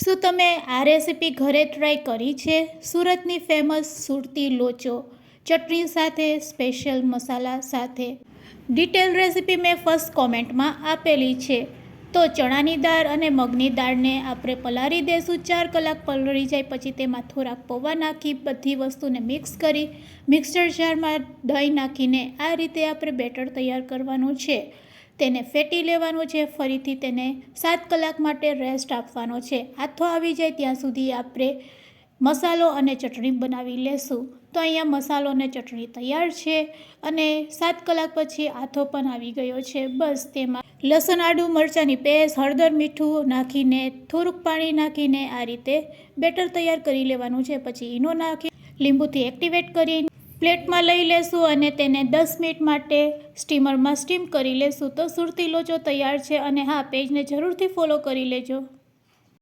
શું તમે આ રેસીપી ઘરે ટ્રાય કરી છે? સુરતની ફેમસ સુરતી લોચો ચટણી સાથે, સ્પેશિયલ મસાલા સાથે. ડિટેલ રેસીપી મેં ફર્સ્ટ કોમેન્ટમાં આપેલી છે. તો ચણાની દાળ અને મગની દાળને આપણે પલાળી દઈશું. 4 કલાક પલળી જાય પછી તેમાં થોડાક પૌવા નાખી બધી વસ્તુને મિક્સ કરી મિક્સર જારમાં દહીં નાખીને આ રીતે આપણે બેટર તૈયાર કરવાનું છે. તેને ફેટી લેવાનું છે. ફરીથી તેને 7 કલાક માટે રેસ્ટ આપવાનો છે. આથો આવી જાય ત્યાં સુધી આપણે મસાલો અને ચટણી બનાવી લેશું. તો અહીંયા મસાલો અને ચટણી તૈયાર છે અને 7 કલાક પછી આથો પણ આવી ગયો છે. બસ તેમાં લસણ, આદુ, મરચાંની પેસ્ટ, હળદર, મીઠું નાખીને થોડુંક પાણી નાખીને આ રીતે બેટર તૈયાર કરી લેવાનું છે. પછી ઈનો નાખી લીંબુથી એક્ટિવેટ કરી પ્લેટમાં લઈ લેશું અને તેને 10 મિનિટ માટે સ્ટીમરમાં સ્ટીમ કરી લેશું. તો સુરતી લોચો તૈયાર છે. અને હા, પેજને જરૂરથી ફોલો કરી લેજો.